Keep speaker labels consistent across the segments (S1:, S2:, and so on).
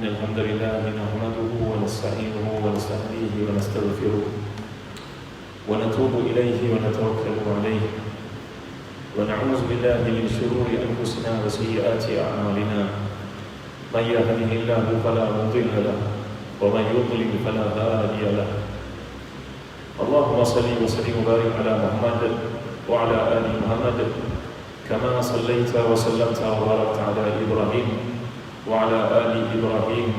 S1: إن الحمد لله نحمده ونستعينه ونستهديه ونستغفره ونتوب إليه ونتوكل عليه ونعوذ بالله من شرور أنفسنا وسيئات أعمالنا من يهده الله فلا مضل له ومن يضلل فلا هادي له اللهم صل وسلم وبارك على محمد وعلى آل محمد كما صليت وسلمت وباركت على إبراهيم وعلى آل إبراهيم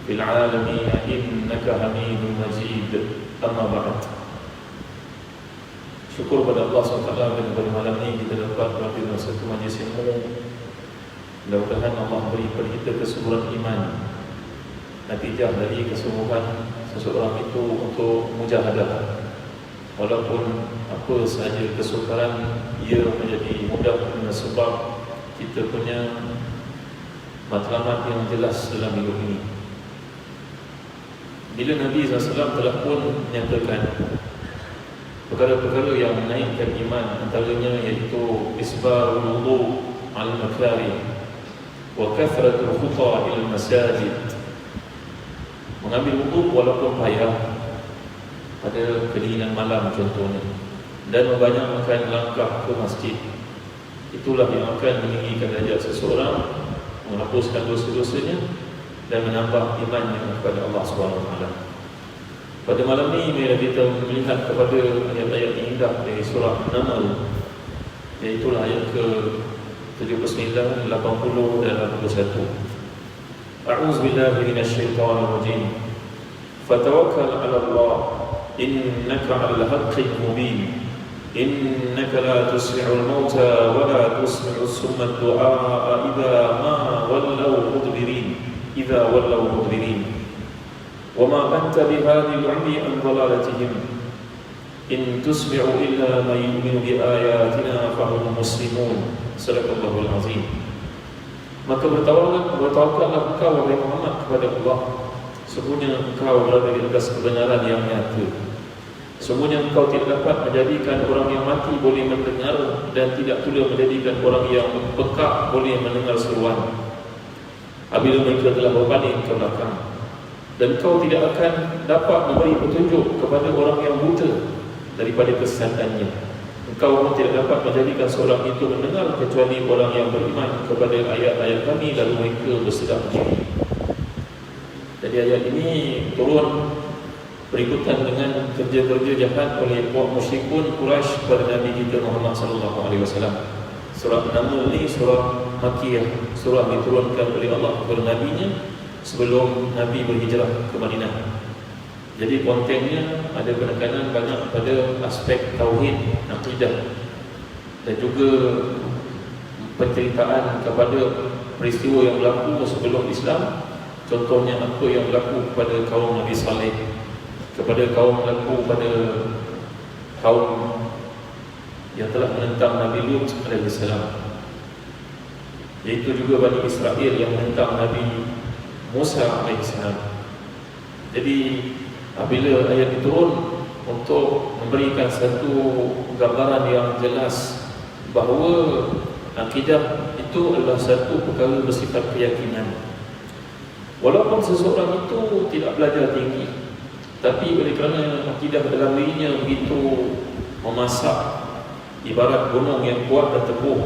S1: في العالمين إنك حميد مجيد أما بعد. Syukur pada Allah SWT dan pada malam ini kita dapat berada dalam satu majlis ilmu. Mudah-mudahan Allah beri kepada kita kesuburan iman, natijah dari kesungguhan seseorang itu untuk mujahadah. Walaupun apa sahaja kesukaran, ia menjadi mudah kerana sebab kita punya matlamat yang jelas dalam hidup ini. Bila Nabi SAW telah pun menyatakan perkara-perkara yang menaikkan iman, antaranya iaitu isbarul wudu al-makari wa kathratul khuta ila masajid, mengambil wudu walaupun payah pada kedinginan malam contohnya, dan membanyakkan langkah ke masjid. Itulah yang akan meninggikan derajat seseorang, menghapuskan dosa-dosanya dan menambah imannya kepada Allah SWT. Pada malam ini mari kita melihat kepada ayat-ayat indah dari surah An-Naml, iaitu ayat ke-79, 80 dan 81. A'udzu billahi minasyaitonir rajim. Fatawakkal 'ala Allah innaka 'alal haqqil mubin. Innaka la tusmi'ul mauta wa la tusmi'us summa ad-du'a idza wallaw mudbirin. وما أنت بهادي العمي عن ضلالتهم إن تسمع إلا من يؤمن بآياتنا فهم مسلمون. صدق الله العظيم. Maka bertawakallah engkau wahai Muhammad kepada Allah, sesungguhnya engkau berada di atas kebenaran yang nyata. Sesungguhnya engkau tidak dapat menjadikan orang yang mati boleh mendengar, dan tidak pula menjadikan orang yang pekak boleh mendengar seruan apabila mereka telah berpaling ke belakang. Dan kau tidak akan dapat memberi petunjuk kepada orang yang buta daripada kesesatannya. Engkau pun tidak dapat menjadikan seorang itu mendengar kecuali orang yang beriman kepada ayat-ayat kami lalu mereka bersedar diri. Jadi ayat ini turun berikutan dengan kerja-kerja jahat oleh kaum musyrikun Quraisy kepada Nabi kita Muhammad SAW. Surah An-Naml ini surah Makkiyah, surah diturunkan oleh Allah kepada Nabi-Nya sebelum Nabi berhijrah ke Madinah. Jadi kontennya ada penekanan banyak pada aspek tauhid, akidah, dan juga penceritaan kepada peristiwa yang berlaku sebelum Islam. Contohnya apa yang berlaku kepada kaum Nabi Saleh, kepada kaum berlaku pada kaum yang telah menentang Nabi Lut AS, iaitu juga Bani Israel yang menentang Nabi Musa AS. Jadi apabila ayat itu turun untuk memberikan satu gambaran yang jelas bahawa akidah itu adalah satu perkara bersifat keyakinan. Walaupun seseorang itu tidak belajar tinggi, tapi oleh kerana akidah dalam dirinya begitu memasak, ibarat gunung yang kuat dan teguh,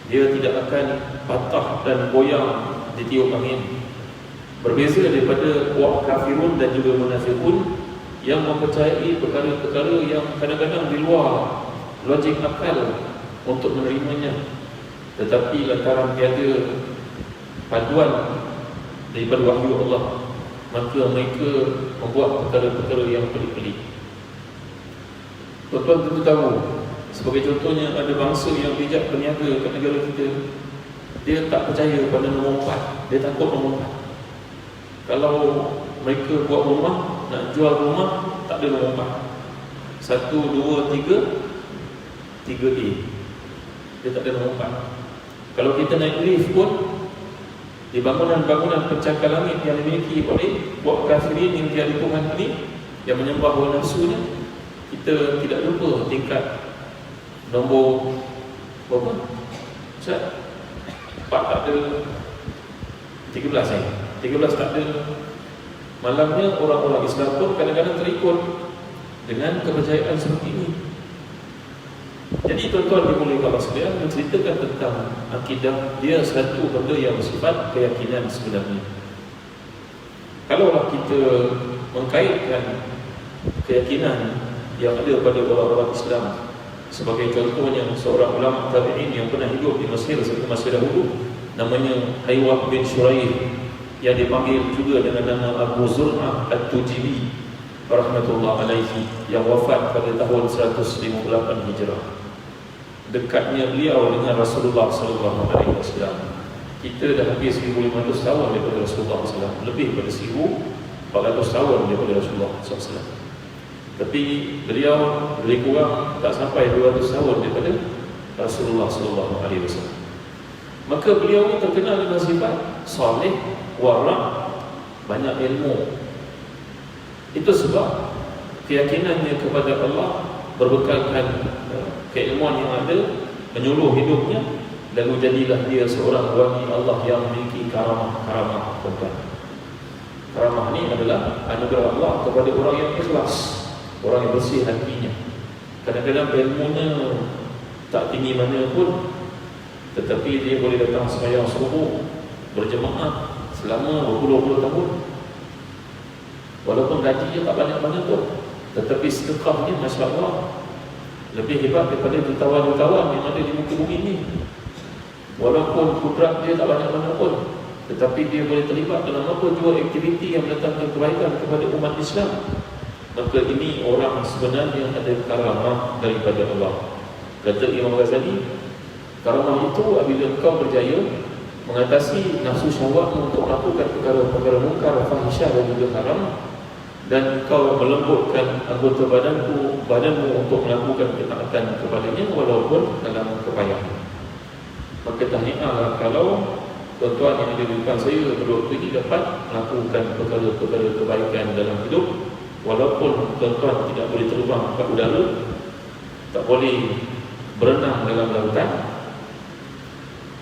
S1: dia tidak akan patah dan goyang ditiup angin. Berbeza daripada kaum kafirun dan juga munafiqun yang mempercayai perkara-perkara yang kadang-kadang di luar logik akal untuk menerimanya, tetapi lantaran tiada panduan daripada wahyu Allah, maka mereka membuat perkara-perkara yang pelik-pelik. Tuan-tuan tentu tahu, sebagai contohnya ada bangsa yang bijak berniaga kat negara kita. Dia tak percaya pada nombor 4, dia takut nombor 4. Kalau mereka buat rumah, nak jual rumah, tak ada nombor 4. 1, 2, 3, 3A. Dia tak ada nombor 4. Kalau kita naik lift pun, di bangunan-bangunan pencakar langit yang dimiliki oleh buat kafirin yang tiada Tuhan ini, yang menyembah hawa nafsunya, kita tidak lupa tingkat nombor berapa? 4 tak ada 13 ya. 13 tak ada. Malamnya orang-orang Islam pun kadang-kadang terikut dengan kepercayaan seperti ini. Jadi tuan-tuan dimuliakan Allah sekalian, menceritakan tentang akidah, dia satu benda yang bersifat keyakinan sebenarnya. Kalaulah kita mengkaitkan keyakinan yang ada pada orang-orang Islam, sebagai contohnya seorang ulama tabi'in yang pernah hidup di Mesir sejak masa dahulu, namanya Haywah bin Shuraih, yang dipanggil juga dengan nama Abu Zur'ah At-Tujibi rahmatullah alaihi, yang wafat pada tahun 158 Hijrah. Dekatnya beliau dengan Rasulullah sallallahu alaihi wasallam. Kita dah habis 1500 tahun daripada Rasulullah SAW, lebih pada 1400 tahun daripada Rasulullah SAW. Tapi beliau lebih kurang tak sampai 200 tahun daripada Rasulullah SAW. Maka beliau terkenal dengan sifat salih, wara', banyak ilmu. Itu sebab keyakinannya kepada Allah berbekalkan keilmuan yang ada, menyuluh hidupnya, lalu jadilah dia seorang wali Allah yang memiliki karamah-karamah. Karamah ini adalah anugerah Allah kepada orang yang ikhlas, orang yang bersih hatinya. Kadang-kadang ilmunya tak tinggi mana pun, tetapi dia boleh datang sembahyang subuh berjemaah selama berpuluh-puluh tahun. Walaupun gajinya tak banyak-banyak pun, tetapi sedekahnya Masya Allah lebih hebat daripada jutawan-jutawan yang ada di muka bumi ini. Walaupun kudrat dia tak banyak-banyak pun, tetapi dia boleh terlibat dalam apa jua aktiviti yang mendatangkan kebaikan kepada umat Islam. Maka ini orang sebenarnya ada karamah daripada Allah. Kata Imam Ghazali, karamah itu apabila engkau berjaya mengatasi nafsu syahwatmu untuk melakukan perkara-perkara mungkar, fahisyah dan juga haram, dan engkau melembutkan anggota badanmu untuk melakukan ketaatan kepadanya walaupun dalam kepayahan. Maka tahniah kalau tuan-tuan yang ada di depan saya pada waktu ini dapat melakukan perkara-perkara kebaikan dalam hidup, walaupun tuan-tuan tidak boleh terbang ke udara, tak boleh berenang dalam lautan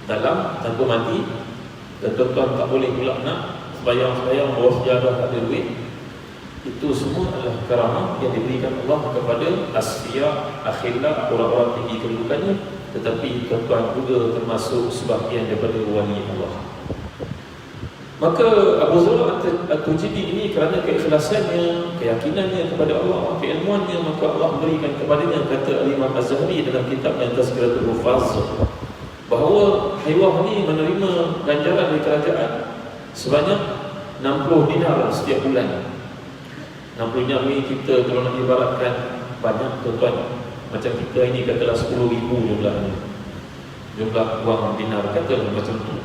S1: dalam tanpa mati, dan tuan-tuan tak boleh pula nak sembahyang bawa sejadah tak ada duit. Itu semua adalah karamah yang diberikan Allah kepada asfiya, akhirlah, orang-orang tinggi kedudukannya, tetapi tuan-tuan juga termasuk sebahagian daripada wali Allah. Maka Abu Zur'ah At-Tujibi ini kerana keikhlasannya, keyakinannya kepada Allah, keilmuannya, maka Allah berikan kepadanya, kata Imam Az-Zahabi dalam kitabnya Tazkiratul Huffaz, bahawa Haywah ini menerima ganjaran dari kerajaan sebanyak 60 dinar setiap bulan. 60 dinar ini kita kalau nak ibaratkan banyak tuan-tuan, macam kita ini katalah 10,000 jumlahnya, jumlah wang dinar katalah macam tu.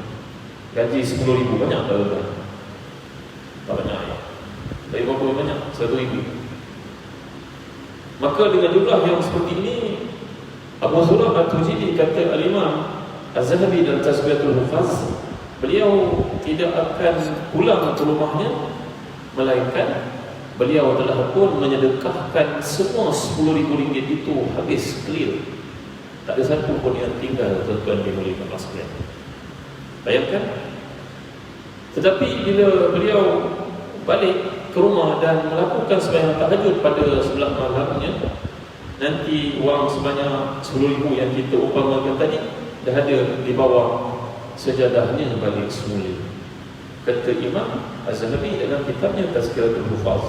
S1: Gaji 10,000 banyak tak tuan? Tak banyak ya. Tapi berapa banyak? 1,000. Maka dengan jumlah yang seperti ini, Abu Zur'ah At-Tujibi, kata Al-Imam Az-Zahabi dan Tazkiratul Huffaz, beliau tidak akan pulang ke rumahnya melainkan beliau telah pun menyedekahkan semua 10,000 ringgit itu habis, clear. Tak ada satu pun yang tinggal, tuan-tuan dimuliakan Allah sekalian. Bayangkan. Tetapi bila beliau balik ke rumah dan melakukan sembahyang tahajud pada sebelah malamnya, nanti wang sebanyak 10,000 yang kita umpamakan tadi dah ada di bawah sejadahnya balik semula. Kata Imam Az-Zahabi dalam kitabnya Tazkiratul Huffaz,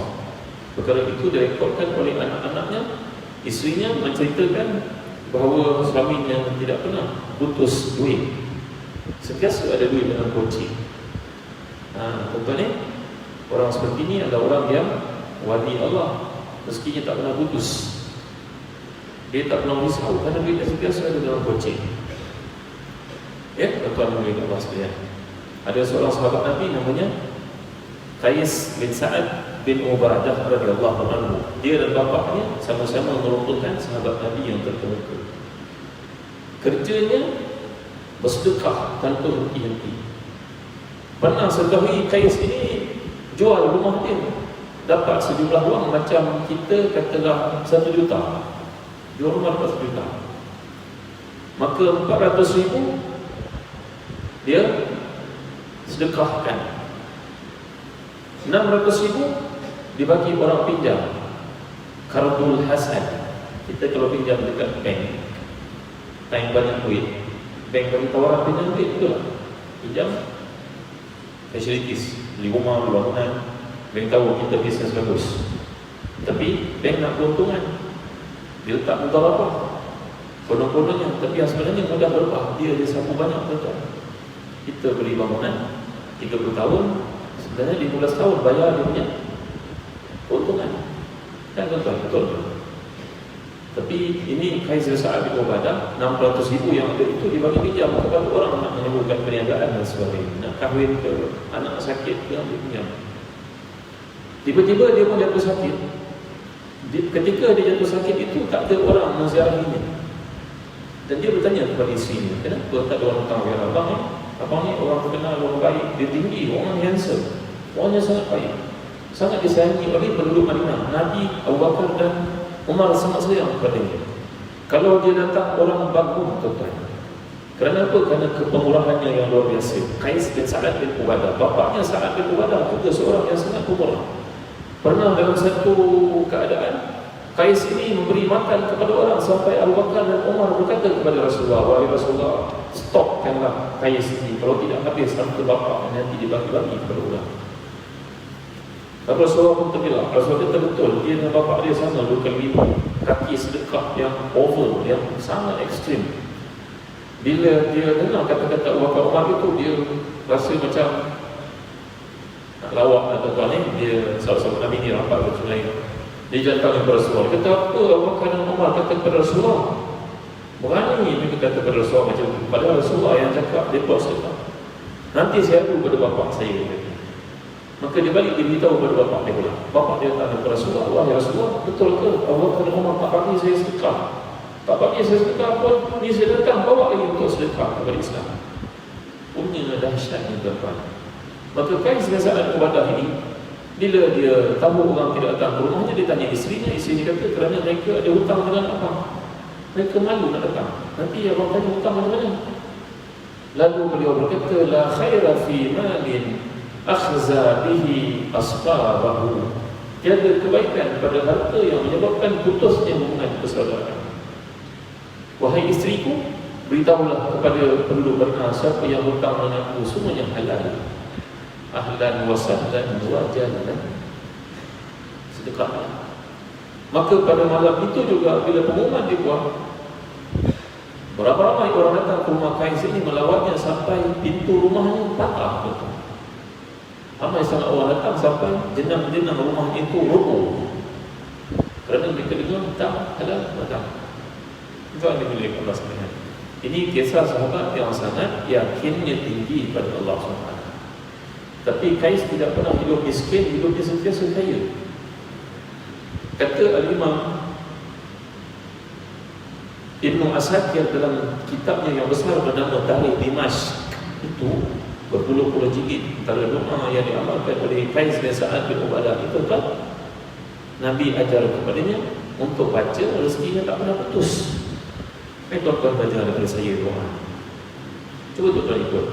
S1: perkara itu direkodkan oleh anak-anaknya. Isterinya menceritakan bahawa suaminya tidak pernah putus duit, sentiasa ada duit dalam kunci. Tuan-tuan ni, orang seperti ini adalah orang yang wali Allah, rezekinya tak pernah putus. Dia tak pernah risau kerana duit sentiasa ada dalam kunci. Ya, tuan-tuan boleh Allah sekalian. Ada seorang sahabat Nabi namanya Qais bin Sa'ad bin Ubadah radhiyallahu anhu. Dia dan bapaknya sama-sama merupakan sahabat Nabi yang terkemuka. Kerjanya bersedekah tanpa henti-henti. Pernah sekali Qais ini jual rumah dia, dapat sejumlah wang macam kita katalah 1 juta. Jual rumah dapat 1 juta. Maka 400,000 dia sedekahkan. 600,000 dibagi orang pinjam, Qardul Hasan. Kita kalau pinjam dekat bank banyak duit, bank bagi tawaran pinjam duit, betul tak? Pinjam facilities, beli rumah, beli bangunan. Bank tahu kita bisnes bagus, tapi bank nak keuntungan. Dia letak mudarabah konon-kononnya, tapi yang sebenarnya mudah berubah. Dia sapu banyak, betul. Kita beli bangunan 30 tahun, sebenarnya 15 tahun bayar dia punya keuntungan. Kan tuan-tuan, betul. Tapi ini Kaiser Sa'ad bin Ubadah, 600,000 yang ada itu dibagi pinjam kepada orang nak menyembuhkan perniagaan dan sebagainya, nak kahwin ke, anak sakit ke, dia pinjam. Tiba-tiba dia pun jatuh sakit. Ketika dia jatuh sakit itu, tak ada orang menziarahinya. Dan dia bertanya kepada isterinya, kenapa tak ada orang hutang dengan abang ni? Abang ni orang terkenal, orang baik, dia tinggi, orang handsome, orangnya sangat baik, sangat disayangi oleh penduduk Madinah. Nabi, Abu Bakar dan Umar sangat sayang kepadanya. Kalau dia datang orang bagum, tuan-tuan. Kerana apa? Kerana kepemurahannya yang luar biasa. Qais bin Sa'ad bin Ubadah, bapaknya Sa'ad bin Ubadah juga seorang yang sangat pemurah. Pernah dalam satu keadaan, Qais ini memberi makan kepada orang sampai Abu Bakar dan Umar berkata kepada Rasulullah, wahai Rasulullah, stopkanlah Qais ini, kalau tidak habis harta bapak nanti dibagi-bagi kepada orang. Rasulullah pun tergelak. Rasulullah kata betul, dia dan bapak dia sama, 2 kali lipat. Kaki sedekah yang over, yang sangat ekstrim. Bila dia dengar kata-kata Abu Bakar Umar itu, dia rasa macam nak lawak atau tuan ni. Dia sahabat Nabi ni rapat ke sungai, dia jantan kepada Rasulullah. Dia kata apa Abu Bakar dan Umar kata kepada Rasulullah? Berani dia kata kepada Rasulullah macam tu. Padahal Rasulullah yang cakap dia buat sedekah. Nanti saya adu kepada bapak saya. Maka dia balik, dia beritahu kepada bapak dia pula. Bapak dia tanya kepada Rasulullah, wahai Rasulullah, betul ke Abu Bakar dan Umar tak bagi saya sedekah? Tak bagi saya sedekah pun, ni saya datang bawa lagi untuk sedekah kepada Islam. Punya dahsyatnya tuan-tuan. Maka Qais bin Sa'ad Ubadah ini, bila dia tahu orang tidak datang ke rumahnya, dia tanya isterinya. Isteri kata kerana mereka ada hutang dengan abang, mereka malu nak datang. Nanti abang tanya hutang mana-mana. Lalu beliau berkata, la khaira fi malin akhza bihi asqabahu. Tiada kebaikan pada harta yang menyebabkan putusnya hubungan persaudaraan. Wahai isteriku, beritahulah kepada penduduk Madinah, siapa yang hutang dengan aku semuanya halal. Ahlan wa sahlan wa jalan, sedekahlah. Maka pada malam itu juga bila pengumuman dibuat, berapa ramai orang datang ke rumah Qais ini melawatnya sampai pintu rumahnya patah. Ramai sangat orang datang sampai jenam-jenam rumah itu roboh kerana mereka dengar hutang halal datang. Itu yang dimiliki Allah SWT. Ini kisah sahabat yang sangat yakinnya tinggi pada Allah SWT. Tapi Qais tidak pernah hidup miskin, hidupnya sentiasa kaya. Kata Al-Imam Ibnu Asakir dalam kitabnya yang besar bernama Tarikh Dimashq, itu berpuluh-puluh jilid antara doa yang diamalkan oleh Qais bin Sa'ad bin Ubadah itu kan Nabi ajar kepadanya untuk baca, rezekinya tak pernah putus. Tuan-tuan baca daripada saya doa. Cuba tuan-tuan ikut.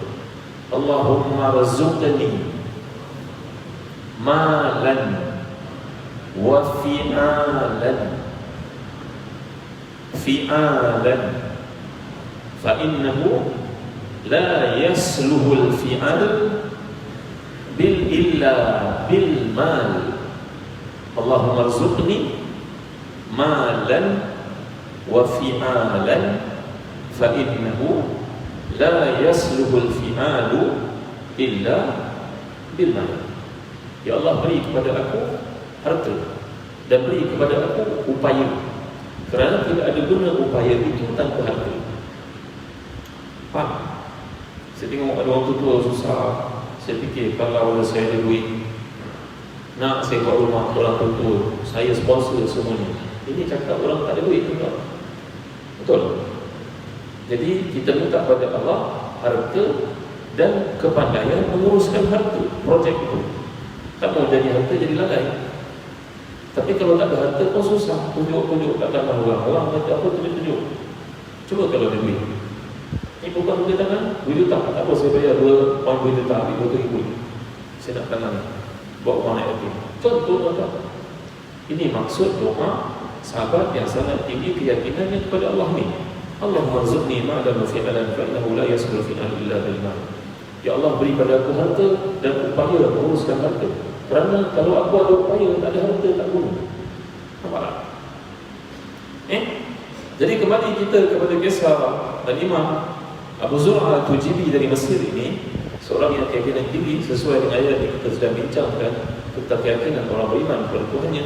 S1: Allahumma razzuqni malan wa fi'alan fa innahu la yasluhul fi'al illa bil mal. Allahumma razzuqni malan wa fi'alan fa innahu la yasluhul fi'alu illa bil mal. Ya Allah, beri kepada aku harta dan beri kepada aku upaya, kerana tidak ada guna upaya itu tanpa harta. Faham? Saya tengok ada orang tua susah, saya fikir kalau saya ada duit, nak saya buat rumah orang tua, saya sponsor semuanya. Ini cakap orang tak ada duit, betul? Jadi kita minta pada Allah harta dan kepandaian menguruskan harta, projek itu. Tak mau jadi harta, jadi lalai. Tapi kalau tak ada harta pun susah, tunjuk-tunjuk kat tangan orang. Orang kata apa tunjuk-tunjuk. Cuba kalau ada duit, Ini bukan duit tangan, 2 juta. Tak apa, saya bayar 2 juta, ambil 2 ribu. Saya nak tangan buat orang naik hati. Contoh apa? Ini maksud doa sahabat yang sangat tinggi keyakinannya kepada Allah ni. Allah marzuqni ma'lam fi'alan fa'innahu la yasbul fi'al illa bilma. Ya Allah, beri pada aku harta dan upaya menguruskan harta. Kerana kalau aku ada upaya, tak ada harta, tak guna. Nampak tak? Jadi kembali kita kepada kisah Al-Imam Abu Zur'ah Al-Tujibi dari Mesir ini, seorang yang keyakinan tinggi sesuai dengan ayat yang kita sedang bincangkan tentang keyakinan orang beriman kepada Tuhannya.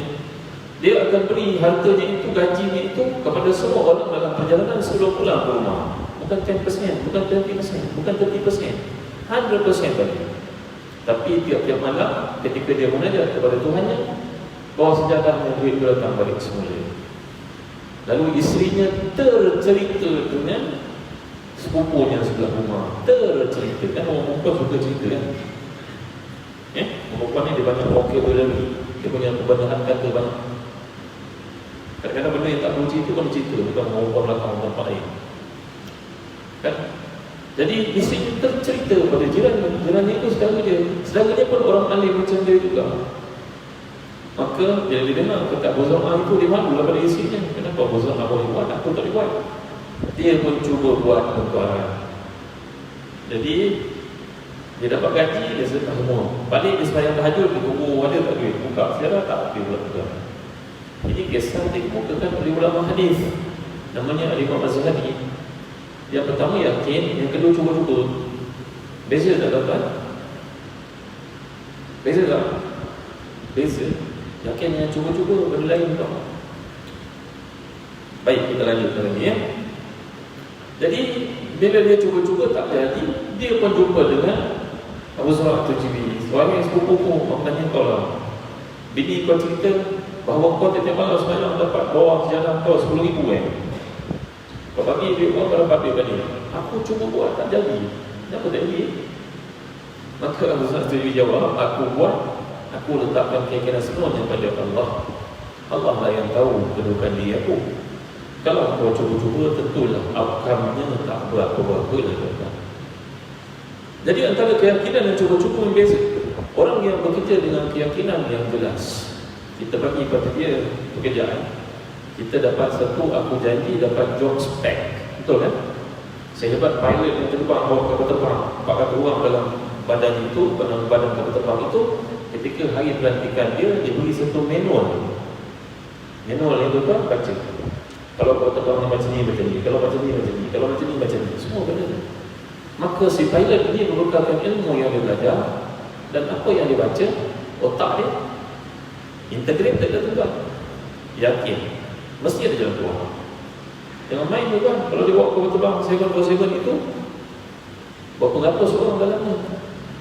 S1: Dia akan beri hartanya itu, gajinya itu kepada semua orang dalam perjalanan sebelum pulang ke rumah. Bukan 10%, bukan 20%, bukan 30%, 100% tadi. Tapi tiap-tiap malam ketika dia mengajar kepada Tuhannya, bawa sejadahnya duit datang balik semula. Lalu isterinya tercerita dengan sepupunya sebelah rumah. Tercerita, kan orang perempuan suka cerita kan. Orang perempuan ni dia banyak vocabulary, dia punya kebenaran kata banyak. Kadang-kadang benda yang tak perlu cerita pun cerita, bukan orang perempuan belakang orang tempat lain kan. Jadi isterinya tercerita pada jiran itu saudaranya pun orang alim macam dia juga. Maka bila dia dengar kata Abu Zur'ah itu, dia malu daripada isinya. Kenapa Abu Zur'ah boleh buat, aku tak boleh buat? Dia pun cuba buat tuan-tuan. Jadi dia dapat gaji, dia sedekah semua. Balik dia sembahyang tahajud, dia tunggu ada tak duit, buka sejarah tak, dia buat. Ini kisah dikemukakan oleh ulama hadis, namanya Al-Imam Az-Zahabi. Yang pertama yakin, yang kedua cuba-cuba. Beza tak tuan-tuan? Beza tak? Beza. Yakin yang cuba-cuba benda lain tak? Baik, kita lanjutkan lagi ya. Jadi bila dia cuba-cuba tak jadi, dia pun jumpa dengan Abu Zur'ah Al-Tujibi, seorang yang sepupu. Maknanya kau lah, bini kau cerita bahawa kau tiap malam sembahyang dapat bawa sejadah kau 10,000 kau bagi duit kau dapat duit balik. Aku cuba buat tak jadi. Kenapa tak jadi? Maka Abu Zur'ah Al-Tujibi jawab, aku buat, aku letakkan keyakinan semuanya pada Allah. Allah lah yang tahu kedudukan diri aku. Kalau kau cuba-cuba, tentulah outcome-nya tak berapa-berapa lah. Jadi antara keyakinan dan cuba-cuba berbeza. Orang yang bekerja dengan keyakinan yang jelas, kita bagi pada dia pekerjaan, kita dapat satu, aku janji dapat job spec. Betul kan? Saya dapat pilot yang terbang, bawa kapal terbang 400 orang dalam badan itu, badan kapal terbang itu. Ketika hari pelantikan dia, dia beri satu manual. Manual yang tu baca. Kalau kau terbang macam ni, macam ni. Kalau macam ni, macam ni. Kalau macam ni, macam ni. Semua benda. Maka si pilot ni merupakan ilmu yang dia belajar. Dan apa yang dia baca, otak dia integrated ke tuan. Yakin mesti ada jalan keluar. Jangan main tu kan. Kalau dia bawa kapal terbang 747 itu, berapa ratus orang dalamnya,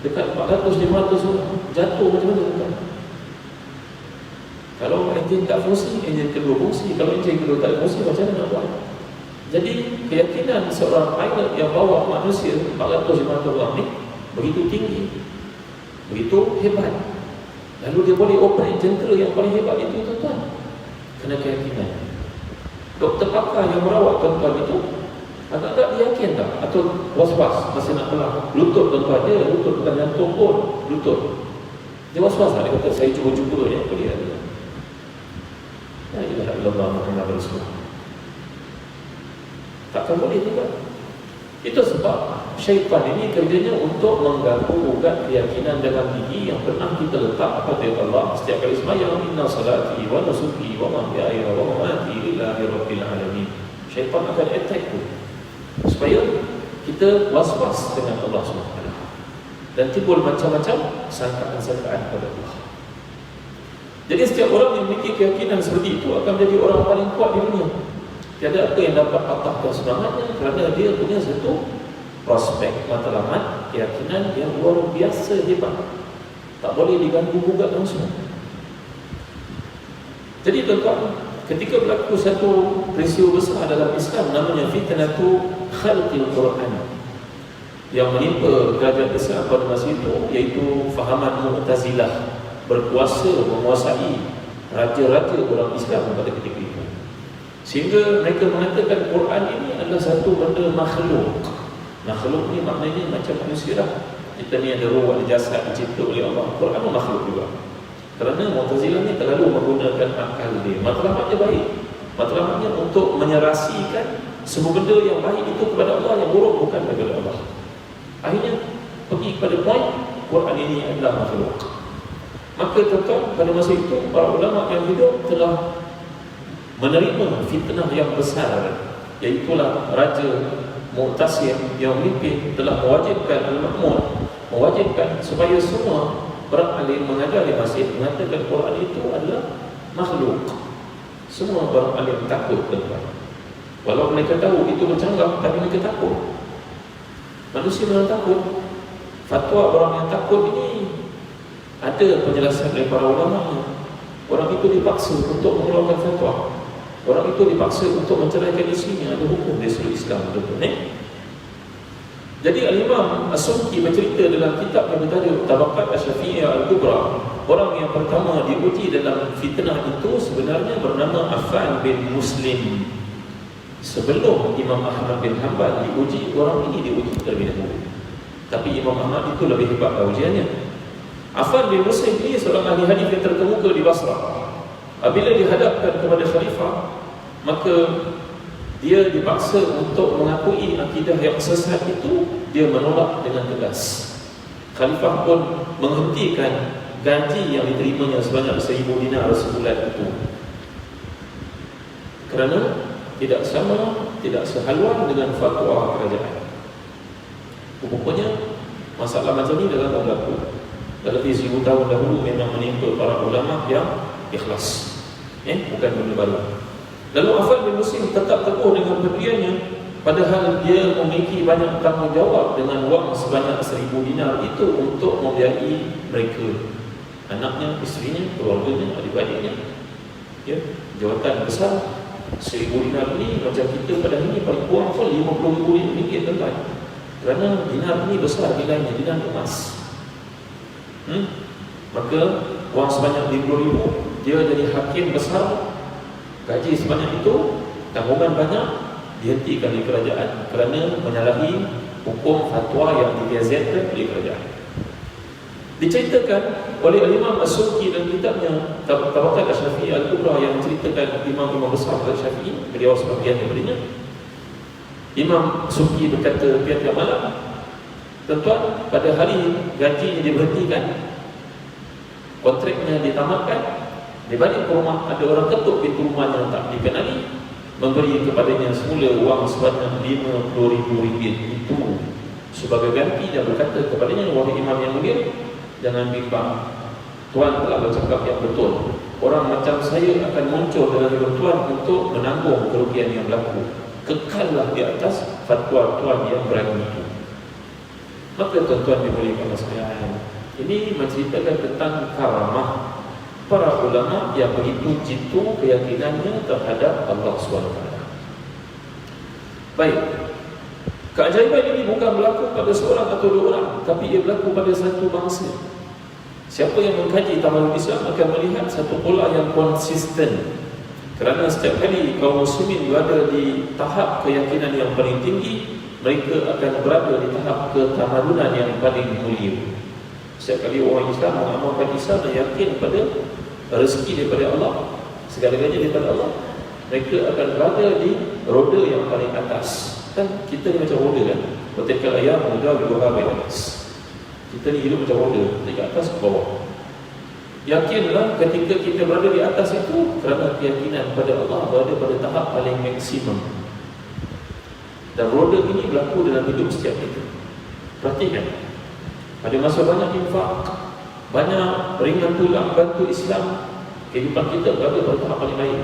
S1: dekat 400-500 orang, jatuh macam mana tuan? Kalau enjin tak fungsi, enjin kedua fungsi. Kalau enjin kedua tak fungsi, macam mana nak buat? Jadi keyakinan seorang pilot yang bawa manusia 400-500 orang ni begitu tinggi, begitu hebat. Lalu dia boleh operate jentera yang paling hebat itu tuan-tuan, kena keyakinan. Doktor pakar yang merawat tuan-tuan itu agak-agak dia yakin tak? Atau was-was masih nak belah lutut tuan-tuan dia, lutut bukan jantung pun, lutut. Dia was-was tak? Dia kata saya cuba-cuba je apa dia ada. La ilaha illallah Muhammadur Rasulullah. Takkan boleh juga. Itu sebab syaitan ini kerjanya untuk mengganggu-gugat keyakinan dalam diri yang pernah kita letak pada Allah. Setiap kali sembahyang, inna salati wa nusuki wa mahyaya wa mamati lillahi rabbil alamin. Syaitan akan attack tu supaya kita was-was dengan Allah SWT dan timbul macam-macam sangkaan-sangkaan pada Allah. Jadi setiap orang yang memiliki keyakinan seperti itu akan menjadi orang paling kuat di dunia. Tiada apa yang dapat patahkan semangatnya, kerana dia punya satu prospek matlamat keyakinan yang luar biasa hebat. Tak boleh diganggu-gugat langsung. Jadi tuan-tuan, ketika berlaku satu peristiwa besar dalam Islam namanya fitnatu khalqil Quran yang menimpa kerajaan Islam pada masa itu, iaitu fahaman Mu'tazilah berkuasa menguasai raja-raja orang Islam pada ketika itu, sehingga mereka mengatakan Quran ini adalah satu benda makhluk. Makhluk ni maknanya macam manusia lah. Kita ni ada roh, ada jasad, dicipta oleh Allah. Quran pun makhluk juga. Kerana Mu'tazilah ni terlalu menggunakan akal dia. Matlamatnya baik. Matlamatnya untuk menyerasikan semua benda yang baik itu kepada Allah, yang buruk bukan kepada Allah. Akhirnya pergi kepada point Quran ini adalah makhluk. Maka tuan-tuan, pada masa itu para ulama yang hidup telah menerima fitnah yang besar, iaitulah Raja Mu'tasim yang memimpin telah mewajibkan Al-Ma'mun, mewajibkan supaya semua orang alim mengajar di masjid mengatakan Quran itu adalah makhluk. Semua orang alim takut tuan-tuan. Walau mereka tahu itu bercanggah, tapi mereka takut. Manusia memang takut. Fatwa orang yang takut ini ada penjelasan dari para ulama. Orang itu dipaksa untuk mengeluarkan fatwa. Orang itu dipaksa untuk menceraikan isinya. Ada hukum dari sudut Islam, betul-betul. Jadi Al-Imam As-Subki bercerita dalam kitab yang bertajuk Tabaqat Asy-Syafi'iyah Al-Kubra, orang yang pertama diuji dalam fitnah itu sebenarnya bernama Affan bin Muslim. Sebelum Imam Ahmad bin Hanbal diuji, orang ini diuji terlebih dahulu. Tapi Imam Ahmad itu lebih hebat ujiannya. Affan bin Muslim ini seorang ahli hadis yang terkemuka di Basrah. Apabila dihadapkan kepada khalifah, maka dia dipaksa untuk mengakui akidah yang sesat itu. Dia menolak dengan tegas. Khalifah pun menghentikan gaji yang diterimanya sebanyak 1,000 dinar sebulan itu, kerana tidak sama, tidak sehaluan dengan fatwa kerajaan. Rupanya masalah macam ni dalam berlaku. Dalam 1000 tahun dahulu memang menimpa para ulama yang ikhlas, bukan benda baru. Lalu Affan bin Muslim tetap teguh dengan pendiriannya, padahal dia memiliki banyak tanggungjawab dengan wang sebanyak 1,000 dinar itu untuk membiayai mereka, anaknya, isterinya, keluarganya, adik-adiknya. Jawatan besar. 1,000 dinar ni macam kita pada hari ni paling kurang pun 50,000 ringgit tuan-tuan. Kerana dinar ni besar nilainya, dinar emas. Maka wang sebanyak 50,000, dia jadi hakim besar. Gaji sebanyak itu, tanggungan banyak, dihentikan oleh kerajaan kerana menyalahi hukum fatwa yang digazetkan oleh kerajaan. Diceritakan oleh Imam As-Subki dalam kitabnya Tabaqat Asy-Syafi'iyah Al-Kubra yang menceritakan imam-imam besar Syafi'i, beliau sebagian daripadanya. Imam Subki berkata tiap-tiap malam, tuan-tuan, pada hari gajinya diberhentikan, kontraknya ditamatkan, di balik rumah ada orang ketuk pintu rumahnya tak dikenali, memberi kepadanya semula wang sebanyak 50,000 ringgit itu sebagai ganti, dan berkata kepadanya, wahai imam yang mulia, jangan bimbang, tuan telah bercakap yang betul. Orang macam saya akan muncul dalam hidup tuan untuk menanggung kerugian yang berlaku. Kekallah di atas fatwa tuan yang berani itu. Maka tuan-tuan dimuliakan sekalian, ini menceritakan tentang karamah para ulama yang begitu jitu keyakinannya terhadap Allah SWT. Baik, keajaiban ini bukan berlaku pada seorang atau dua orang, tapi ia berlaku pada satu bangsa. Siapa yang mengkaji tamadun Islam akan melihat satu pola yang konsisten. Kerana setiap kali kaum muslimin berada di tahap keyakinan yang paling tinggi, mereka akan berada di tahap ketamadunan yang paling mulia. Setiap kali orang Islam mengamalkan Islam dan yakin pada rezeki daripada Allah, segala-galanya daripada Allah, mereka akan berada di roda yang paling atas. Kan kita ni macam roda kan, betul ayam muda berdoa di atas. Kita ni hidup macam roda, dari atas ke bawah. Yakinlah ketika kita berada di atas itu, kerana keyakinan pada Allah berada pada tahap paling maksimum. Dan roda ini berlaku dalam hidup setiap kita. Perhatikan, ada masa banyak infak, banyak ringan tulang bantu Islam, kehidupan kita berada pada tahap paling baik.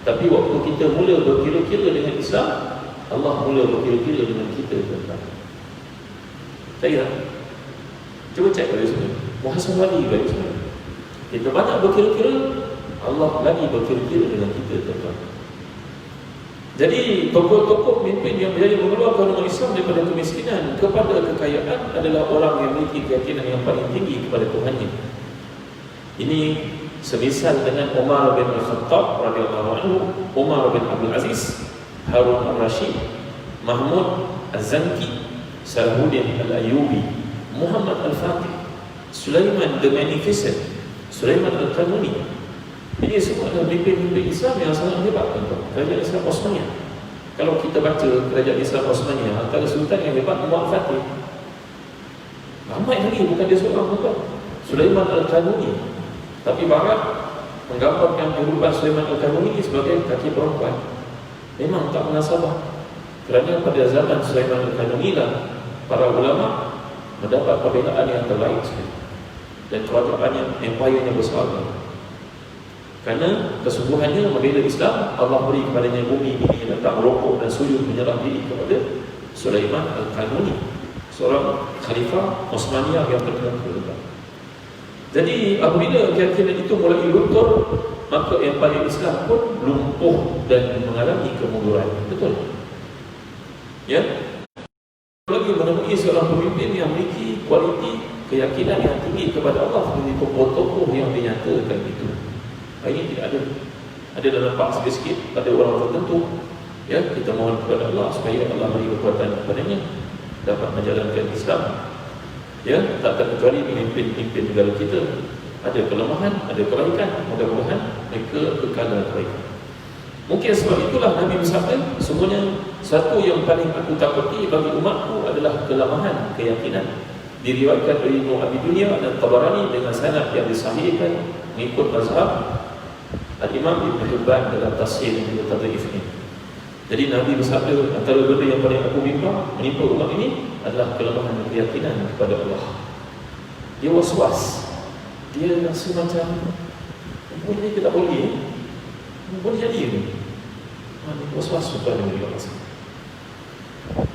S1: Tapi waktu kita mula berkira-kira dengan Islam, Allah mula berkira-kira dengan kita. Saya tak? Cuba cek balik semua, muhasabah balik semua. Kita banyak berkira-kira, Allah lagi berkira-kira dengan kita, tuan-tuan. Jadi tokoh-tokoh pemimpin yang berjaya mengeluarkan umat Islam daripada kemiskinan kepada kekayaan adalah orang yang memiliki keyakinan yang paling tinggi kepada Tuhannya. Ini semisal dengan Umar bin Al-Khattab radhiyallahu anhu, Umar bin Abdul Aziz, Harun Al-Rashid, Mahmud Az-Zanki, Salahuddin Al-Ayyubi, Muhammad Al-Fatih, Sulaiman the Magnificent, Sulaiman Al-Qanuni. Ini semua adalah pemimpin Islam yang sangat hebat. Kerajaan Islam Osmania. Kalau kita baca kerajaan Islam Osmania, antara sultan yang hebat Muhammad Al-Fatih. Ramai lagi, bukan dia seorang, bukan. Sulaiman Al-Qanuni. Tapi Barat menggambarkan kehidupan Sulaiman Al-Qanuni sebagai kaki perempuan. Memang tak munasabah. Kerana pada zaman Sulaiman Al-Qanuni lah para ulama mendapat pembelaan yang terbaik sekali. Dan kerajaannya, empayanya besar. Kerana kesungguhannya membela Islam, Allah beri kepadanya bumi ini datang rokok dan sujud menyerah diri kepada Sulaiman Al-Qanuni, seorang khalifah Osmania yang terkenal. Jadi apabila keyakinan itu mulai luntur, maka empayar Islam pun lumpuh dan mengalami kemunduran. Betul? Ya? Lagi menemui seorang pemimpin yang memiliki kualiti keyakinan yang tinggi kepada Allah, seperti tokoh-tokoh yang dinyatakan itu. Ini tidak ada. Ada dalam nampak sikit-sikit pada orang tertentu. Ya, kita mohon kepada Allah supaya Allah beri kekuatan kepadanya dapat menjalankan Islam. Ya, tak terkecuali pemimpin negara kita ada kelemahan, ada kebaikan. Mudah-mudahan mereka kekal dalam kebaikan. Mungkin sebab itulah Nabi bersabda, semuanya satu yang paling aku takuti bagi umatku adalah kelemahan keyakinan. Diriwayatkan oleh Ibnu Abi Dunya dan Tabarani dengan sanad yang disahihkan mengikut mazhab Al-Imam Ibn Hibban dalam tafsir yang juga tadrif ini. Jadi Nabi bersabda, antara benda yang paling aku menimpa umat ini adalah kelemahan keyakinan kepada Allah. Dia was-was. Dia rasa macam boleh ke tak boleh? Boleh jadi ni. Was-was supaya dia rasa.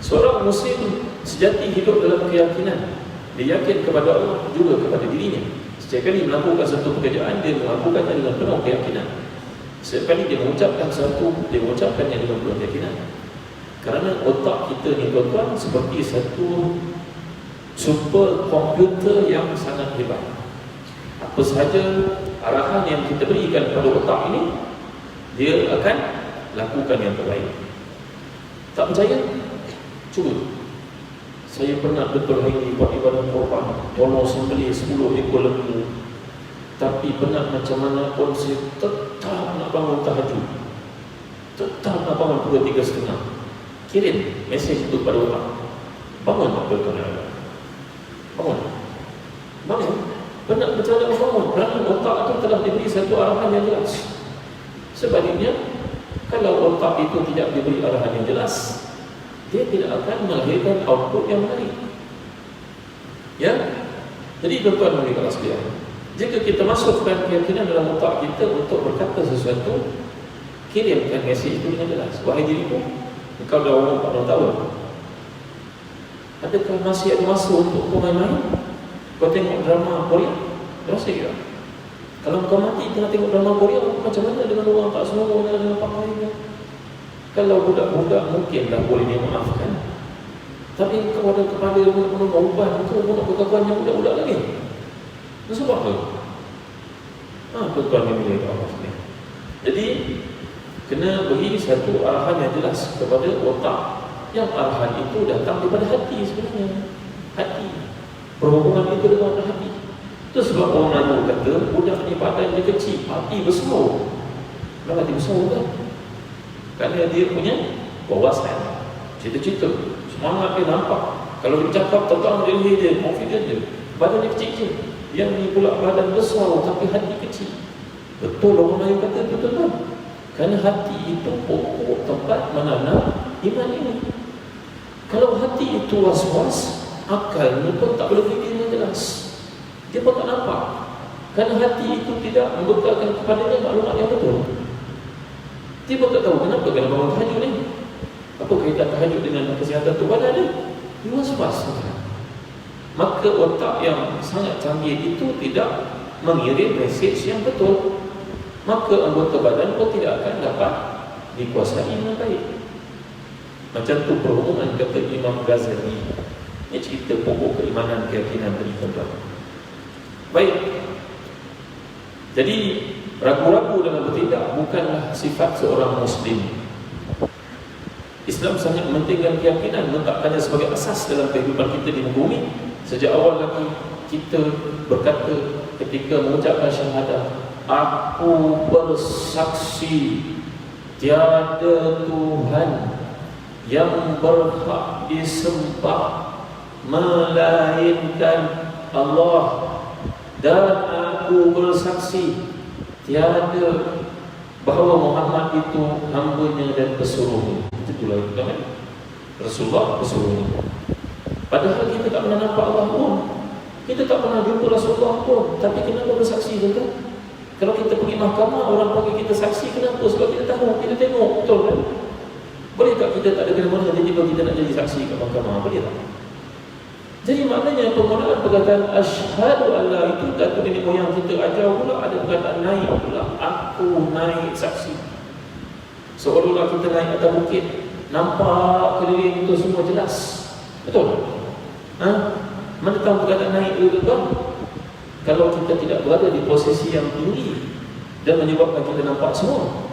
S1: Seorang Muslim sejati hidup dalam keyakinan. Dia yakin kepada Allah juga kepada dirinya. Setiap kali melakukan satu pekerjaan, dia melakukannya dengan penuh keyakinan. Setiap kali dia mengucapkan satu, dia mengucapkannya dengan penuh keyakinan. Kerana otak kita ni tuan-tuan seperti satu super komputer yang sangat hebat. Apa sahaja arahan yang kita berikan kepada otak ini, dia akan lakukan yang terbaik. Tak percaya? Cuba. Saya pernah betul hari ini buat ibadah korban, tolong sembelih 10 ekor lembu. Tapi penat macam mana pun saya tetap nak bangun tahajud. Tetap nak bangun pukul 3.30. Kirim mesej itu pada otak. Bangun tak betul-betul. Bangun. Bangun. Penat macam mana bangun? Kerana otak itu telah diberi satu arahan yang jelas. Sebaliknya, kalau otak itu tidak diberi arahan yang jelas, dia tidak akan melahirkan output yang menarik. Ya? Jadi tuan-tuan dan puan-puan sekalian, jika kita masukkan keyakinan dalam otak kita untuk berkata sesuatu, kirimkan mesej itu dengan jelas. Wahai diriku, engkau dah umur 40 tahun. Adakah masih ada masa untuk kau main-main? Kau tengok drama Korea? Rasa tak? Kalau kau mati tengah tengok drama Korea, macam mana dengan orang tak semua orang dengan pakaian? Kalau budak-budak mungkinlah boleh dimaafkan. Tapi kau ada kepala yang penuh uban, kau nak berkawan yang budak-budak lagi. Itu sebab apa? Tuan-tuan yang boleh Allah sekalian. Jadi kena beri satu arahan yang jelas kepada otak. Yang arahan itu datang daripada hati sebenarnya. Hati. Perhubungan itu dengan hati. Itu sebab orang Melayu kata budak ni badan dia kecil, hati besar. Kalau hati besar kan? Kerana dia punya wawasan, cita-cita, semangat dia nampak. Kalau dia cakap tentang diri dia, confident dia. Badan dia kecil je. Yang ni pula badan besar tapi hati kecil. Betul orang Melayu kata betul kan? Kerana hati itu pokok tempat menanam iman ini. Kalau hati itu was-was, akalnya pun tak boleh fikir dengan jelas. Dia pun tak nampak. Kerana hati itu tidak membekalkan kepadanya maklumat yang betul. Dia pun tak tahu kenapa kena bangun tahajud ni. Apa kaitan tahajud dengan kesihatan tu badan dia? Dia was-was. Maka otak yang sangat canggih itu tidak mengirim mesej yang betul. Maka anggota badan pun tidak akan dapat dikuasai dengan baik. Macam tu perhubungan kata Imam Ghazali. Ini cerita pokok keimanan keyakinan tadi tuan-tuan. Baik. Jadi ragu-ragu dalam bertindak bukanlah sifat seorang Muslim. Islam sangat mementingkan keyakinan, meletakkannya sebagai asas dalam kehidupan kita di muka bumi. Sejak awal lagi kita berkata ketika mengucapkan syahadah, aku bersaksi tiada Tuhan yang berhak disembah melainkan Allah, dan aku bersaksi tiada bahawa Muhammad itu hamba-Nya dan pesuruh-Nya. Itulah kan Rasulullah pesuruh-Nya. Padahal kita tak pernah nampak Allah pun, kita tak pernah jumpa Rasulullah pun, tapi kenapa bersaksi kan? Kalau kita pergi mahkamah, orang panggil kita saksi, kenapa? Sebab kita tahu, kita tengok, betul kan? Boleh tak kita tak ada kena-mena, jadi kalau kita nak jadi saksi kat mahkamah, boleh tak? Jadi maknanya penggunaan perkataan asyhadu alla itu datuk nenek moyang kita ajar pula ada perkataan naik pula. Aku naik saksi. Seolah-olah kita naik atas bukit, nampak keliling itu semua jelas. Betul? Mana tahu perkataan naik itu tuan? Kalau kita tidak berada di posisi yang tinggi dan menyebabkan kita nampak semua.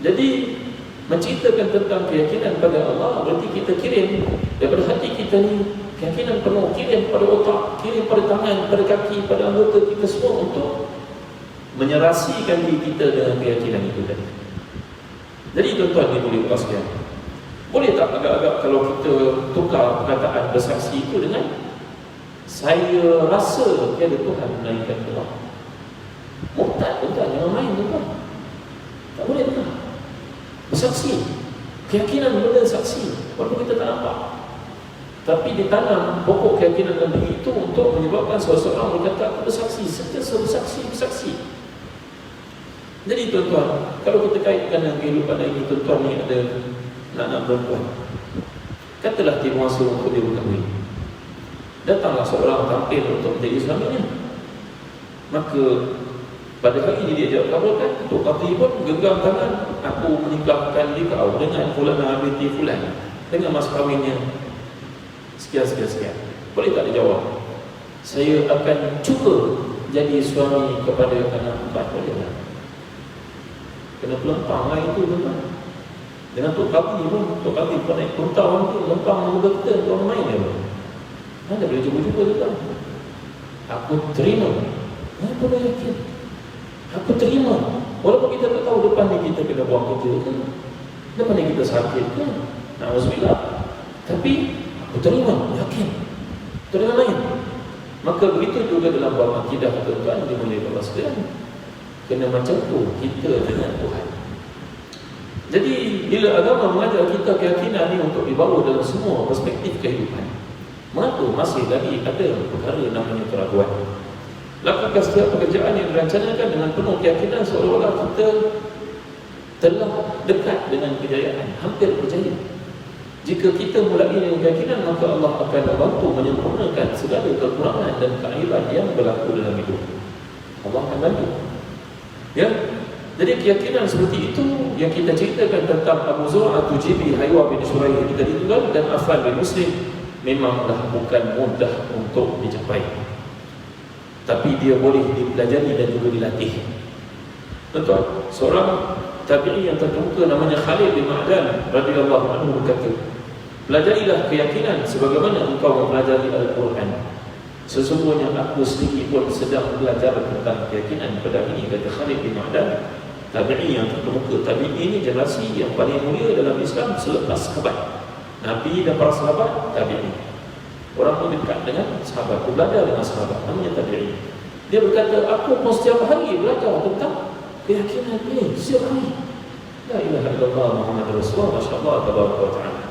S1: Jadi menceritakan tentang keyakinan pada Allah berarti kita kirim daripada hati kita ni keyakinan penuh, kirim pada otak, kirim pada tangan, pada kaki, pada anggota kita semua untuk menyerasikan diri kita dengan keyakinan itu tadi. Jadi tuan-tuan ni boleh sekalian, boleh tak agak-agak kalau kita tukar perkataan bersaksi itu dengan saya rasa tiada Tuhan melainkan Allah. Murtad tuan-tuan, jangan main tuan-tuan. Tak boleh tuan. Bersaksi, keyakinan benda saksi, walaupun kita tak nampak. Tapi ditanam pokok keyakinan dalam diri itu untuk menyebabkan seseorang berkata aku bersaksi, sentiasa bersaksi. Jadi tuan-tuan, kalau kita kaitkan dengan kehidupan ini, tuan-tuan ni ada anak-anak perempuan, katalah tiba masa untuk dia berkahwin, datanglah seorang tampil untuk menjadi suaminya. Maka pada hari ini dia jawab kabulkan, untuk kata pun genggam tangan, aku menikahkan dia kau dengan fulana binti fulan, dengan mas kahwinnya sekian. Boleh tak dia jawab, saya akan cuba jadi suami kepada anak empat? Boleh tak? Kena pelempang lah itu tuan. Dengan Tok Kabi pun, Tok Kabi pun naik kuntau tu, lempang muka kita, tuan main dia pun. Mana boleh cuba-cuba tuan? Aku terima. Kenapa dah yakin? Aku terima. Walaupun kita tak tahu depan ni kita kena buang kerja ke, depan ni kita sakit ke, na'udzubillah, tapi aku terima, yakin. Itu dengan lain. Maka begitu juga dalam bab akidah tuan-tuan, dia boleh berpastikan kena macam tu kita dengan Tuhan. Jadi bila agama mengajar kita keyakinan ni untuk dibawa dalam semua perspektif kehidupan, mengapa masih lagi ada perkara namanya keraguan? Lakukan setiap pekerjaan yang dirancangkan dengan penuh keyakinan seolah-olah kita telah dekat dengan kejayaan, hampir berjaya. Jika kita mulai dengan keyakinan, maka Allah akan membantu menyempurnakan segala kekurangan dan keaiban yang berlaku dalam hidup. Allah akan bantu. Ya, jadi keyakinan seperti itu yang kita ceritakan tentang Abu Zur'ah Tujibi, Haywa bin Shuraih ini tadi juga, dan Affan bin Muslim, memanglah bukan mudah untuk dicapai, tapi dia boleh dipelajari dan juga dilatih. Tuan-tuan, seorang tabi'i yang terkemuka namanya Khalid bin Ma'dan radhiyallahu anhu berkata, pelajarilah keyakinan sebagaimana engkau mempelajari Al-Quran. Sesungguhnya aku sendiri pun sedang belajar tentang keyakinan pada ini, kata Khalid bin Ma'dan, tabi'i yang terkemuka. Tabi'i ini generasi yang paling mulia dalam Islam selepas sahabat Nabi dan para sahabat. Tabi'i, orang pun dekat dengan sahabat, belajar dengan sahabat, namanya tabi'i. Dia berkata, aku pun setiap hari belajar tentang keyakinan ini, setiap hari. La ilaha illallah Muhammad Rasulullah, masya-Allah tabaraka wa ta'ala.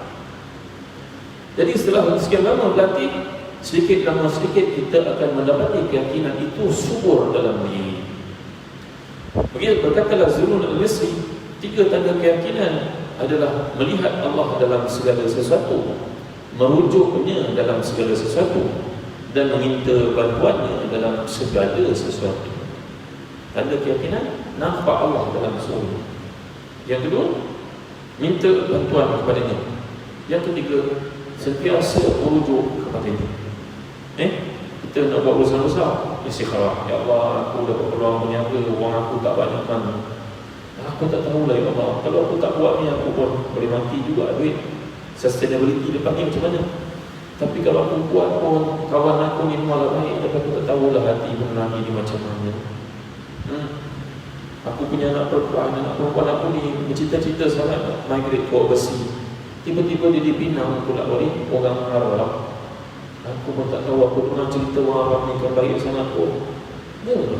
S1: Jadi setelah sekian lama berlatih, sedikit lama sedikit kita akan mendapati keyakinan itu subur dalam diri. Begitu berkatalah Zunun al-Misri, 3 tanda keyakinan adalah melihat Allah dalam segala sesuatu, merujuknya dalam segala sesuatu, dan meminta bantuannya dalam segala sesuatu. Tanda keyakinan, nampak Allah dalam semua. Yang kedua, minta bantuan kepadanya. Yang ketiga, sentiasa merujuk kepadanya. Kita nak buat urusan besar, istikharah. Ya Allah, aku dapat peluang berniaga, wang aku tak banyak mana. Aku tak tahu lah ya Allah, kalau aku tak buat ni aku pun boleh mati juga duit. Sustainability depan ni macam mana? Tapi kalau aku buat pun kawan aku ni malah baik, tapi aku tak tahulah hati penerangi ni macam mana. Aku punya anak perempuan aku ni bercita-cita sangat nak migrate ke overseas. Tiba-tiba dia dipinang pula oleh orang Arab. Aku pun tak tahu, aku pernah cerita orang Arab ni kan baik sangat pun. Ya ke?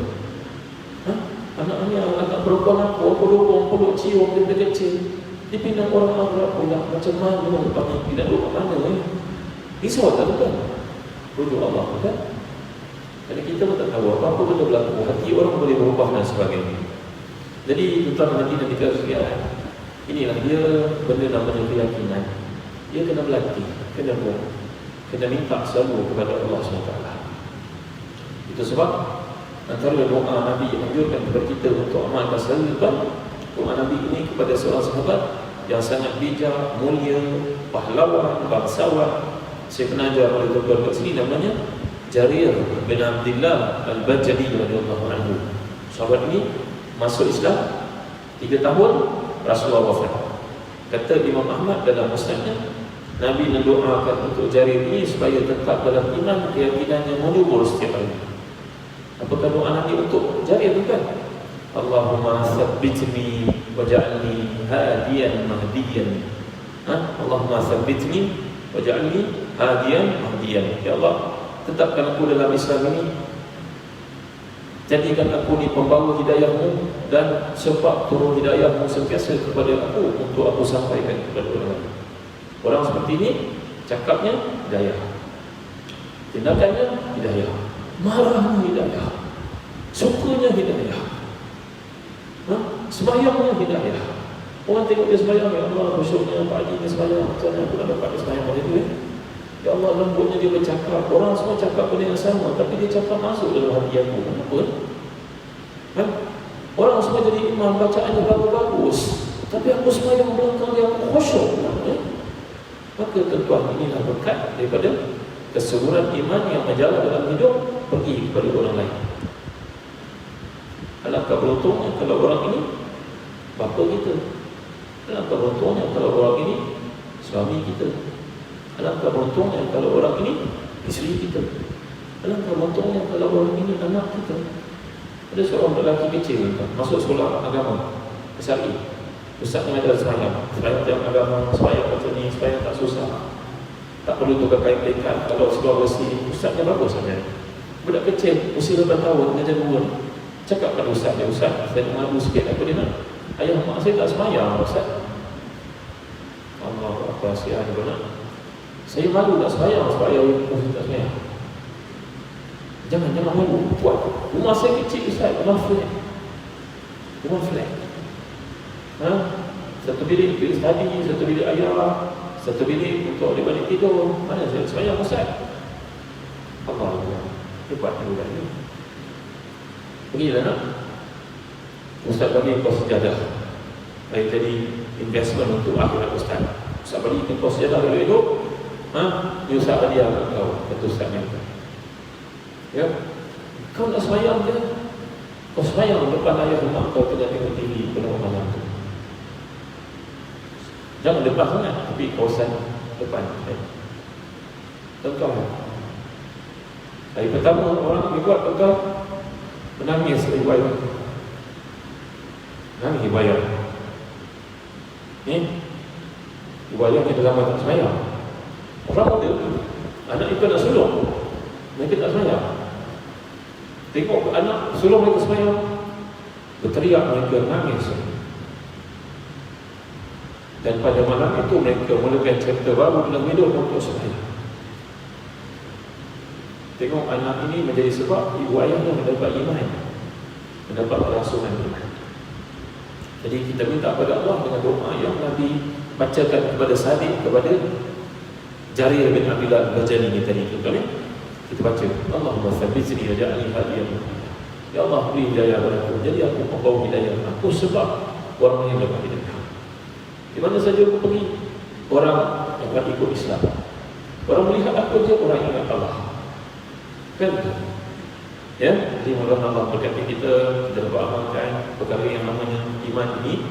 S1: Anak perempuan aku dukung, peluk cium dia kecil. Dipinang orang Arab pula, macam mana lepas ni tidak duduk mana risau tak kan? Rujuk Allah kan? Jadi kita pun tak tahu apa-apa benda berlaku, hati orang boleh berubah dan sebagainya. Jadi tuan-tuan nanti kita sekalian, inilah dia benda namanya keyakinan. Dia kena berlatih, kena minta selalu kepada Allah SWT. Itu sebab antara doa Nabi yang menunjukkan kepada kita untuk amalkan selalu kan, doa Nabi ini kepada seorang sahabat yang sangat bijak, mulia, pahlawan, bangsawan. Saya pernah ajar oleh tuan kat sini, namanya Jarir bin Abdullah Al-Bajali radhiyallahu anhu. Sahabat ini masuk Islam 3 tahun Rasulullah wafat. Kata Imam Ahmad dalam musnadnya, Nabi mendoakan untuk Jarir ini supaya tetap dalam iman, keyakinan yang menubur setiap hari. Apakah doa Nabi untuk Jarir itu kan? Allahumma tsabbitni waj'alni hadiyan mahdiyan. Allahumma tsabbitni waj'alni hadiyan mahdiyan. Ya Allah, tetapkan aku dalam Islam ini, jadikan aku ni pembawa hidayahmu dan sebab turun hidayahmu sentiasa kepada aku untuk aku sampaikan kepada orang lain. Orang seperti ini cakapnya hidayah, tindakannya hidayah, marahnya hidayah, sukanya hidayah, sembahyangnya hidayah. Orang tengok dia sembahyang, ya Allah, khusyuknya Pak Haji ni sembahyang, macam mana aku nak dapat dia sembahyang macam tu Ya Allah, lembutnya dia bercakap. Orang semua cakap benda yang sama, tapi dia cakap masuk dalam hati aku. Kenapa? Orang semua jadi imam, bacaannya bagus-bagus, tapi aku sembahyang belakang dia, aku khusyuk. Maka tuan-tuan, inilah berkat daripada kesuburan iman yang menjalar dalam hidup pergi kepada orang lain. Alangkah beruntungnya kalau orang ini bapa kita. Alangkah beruntungnya kalau orang ini suami kita. Alangkah beruntungnya kalau orang ini isteri kita. Alangkah beruntungnya kalau orang ini anak kita. Ada seorang lelaki kecil masuk sekolah agama SRI. Ustaz mengajar sembahyang, sembahyang agama, sembahyang macam ni, sembahyang tak susah, tak perlu tukar kain pelikat. Kalau sekolah bersih, ustaznya bagus saja. Budak kecil usia 8 tahun mengajar dua. Cakap pada ustaz dia, ustaz, saya nak malu sikit. Apa dia nak? Ayah mak saya tak sembahyang, ustaz. Allah, apa kasihan dia nak. Saya malu tak sembahyang sebab ayah saya tak sembahyang. Jangan malu, buat. Rumah saya kecil ustaz, rumah flat. Rumah flat. Satu bilik study, satu bilik ayah, satu bilik untuk dia balik tidur. Mana saya sembahyang ustaz? Allah, hebat juga ni. Pergilah nak ustaz bagi kau sejadah, baik jadi investment untuk akhirat ustaz. Ustaz bagi kau sejadah kalau hidup, ni ustaz hadiah kat kau, kata ustaz ni. Ya, kau nak sembahyang je, kau sembahyang depan ayah rumah kau tengah tengok TV pada malam tu. Jangan depan sangat, tapi kawasan depan. Contoh, hari pertama orang buat contoh, menangis riwayat. Nangis riwayat. Ni riwayat ni dalam tak sembahyang. Orang ada anak itu nak sulung, mereka tak sembahyang. Tengok anak sulung mereka sembahyang, berteriak mereka, nangis. Dan pada malam itu mereka mulakan cerita baru dalam hidup untuk sembahyang. Tengok anak ini menjadi sebab ibu ayahnya mendapat iman, mendapat rasulan iman. Jadi kita minta kepada Allah dengan doa yang Nabi bacakan kepada Sadiq, kepada Jarir bin Abdullah Al-Bajali ni tadi tu kan? Kita baca, Allahumma tsabbitni waj'alni hadiyan. Ya Allah, beri hidayah padaku, jadi aku membawa hidayah aku sebab orang yang dapat hidayah. Di mana saja aku pergi, orang akan ikut Islam. Orang melihat aku je, orang ingat Allah. Kan? Ya, jadi mudah-mudahan Allah berkati kita dapat amalkan perkara yang namanya iman ini,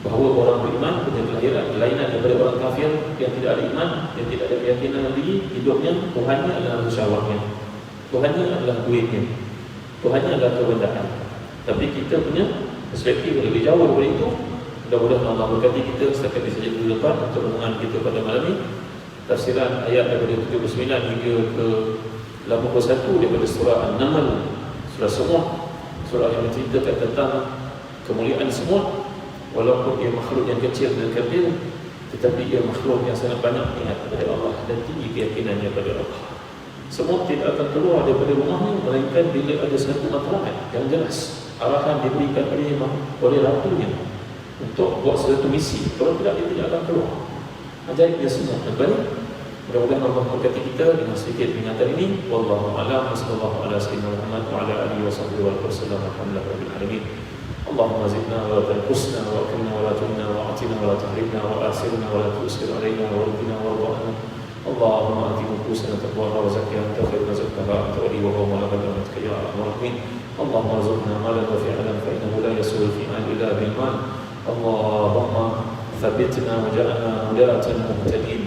S1: bahawa orang beriman punya kelainan daripada orang kafir yang tidak ada iman, yang tidak ada keyakinan diri hidupnya. Tuhannya adalah syahwatnya, Tuhannya adalah duitnya, Tuhannya adalah kebendaan. Tapi kita punya perspektif lebih jauh daripada itu. Mudah-mudahan Allah berkati kita. Setakat ini saja dulu lepas untuk renungan kita pada malam ini. Tafsiran ayat daripada 79 hingga ke 81 daripada surah An-Naml, surah Semut, surah yang menceritakan tentang kemuliaan semut. Walaupun ia makhluk yang kecil dan kerdil, tetapi ia makhluk yang sangat banyak ingat kepada Allah dan tinggi keyakinannya kepada Allah. Semut tidak akan keluar daripada rumahnya melainkan bila ada satu matlamat yang jelas, arahan diberikan oleh ratunya untuk buat satu misi. Kalau tidak, dia tidak akan keluar. Ajaib dia semua. Mudah-mudahan Allah memberkati kita dengan sedikit peringatan ini. Wallahu a'lam. Wassallallahu ala sayyidina Muhammad wa ala alihi wa sahbihi wa sallam. Alhamdulillahirabbil alamin. Allahumma zidna wa la tanqusna wa akrimna wa la tuhina wa atina wa la tahrimna wa asirna wa la tusir alaina wa rabbina wa rabbana. Allahumma ati nufusana taqwaha wa zakkiha anta khairu man zakkaha anta waliyuha wa mawlaha ya arhamar rahimin. Allahumma arzuqna malan wa fi'lan fa innahu la yasul fi mal illa bil mal. Allahumma thabbitna wa ja'alna hudatan muhtadin.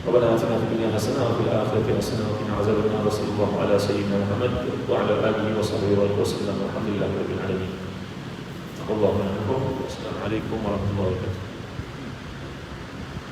S1: ربنا آتنا في الدنيا حسنة وفي الآخرة حسنة وقنا عذاب النار. صلى الله على سيدنا محمد وعلى آله وصحبه وسلم والحمد لله رب العالمين. تقبل الله منكم. والسلام عليكم ورحمة الله وبركاته.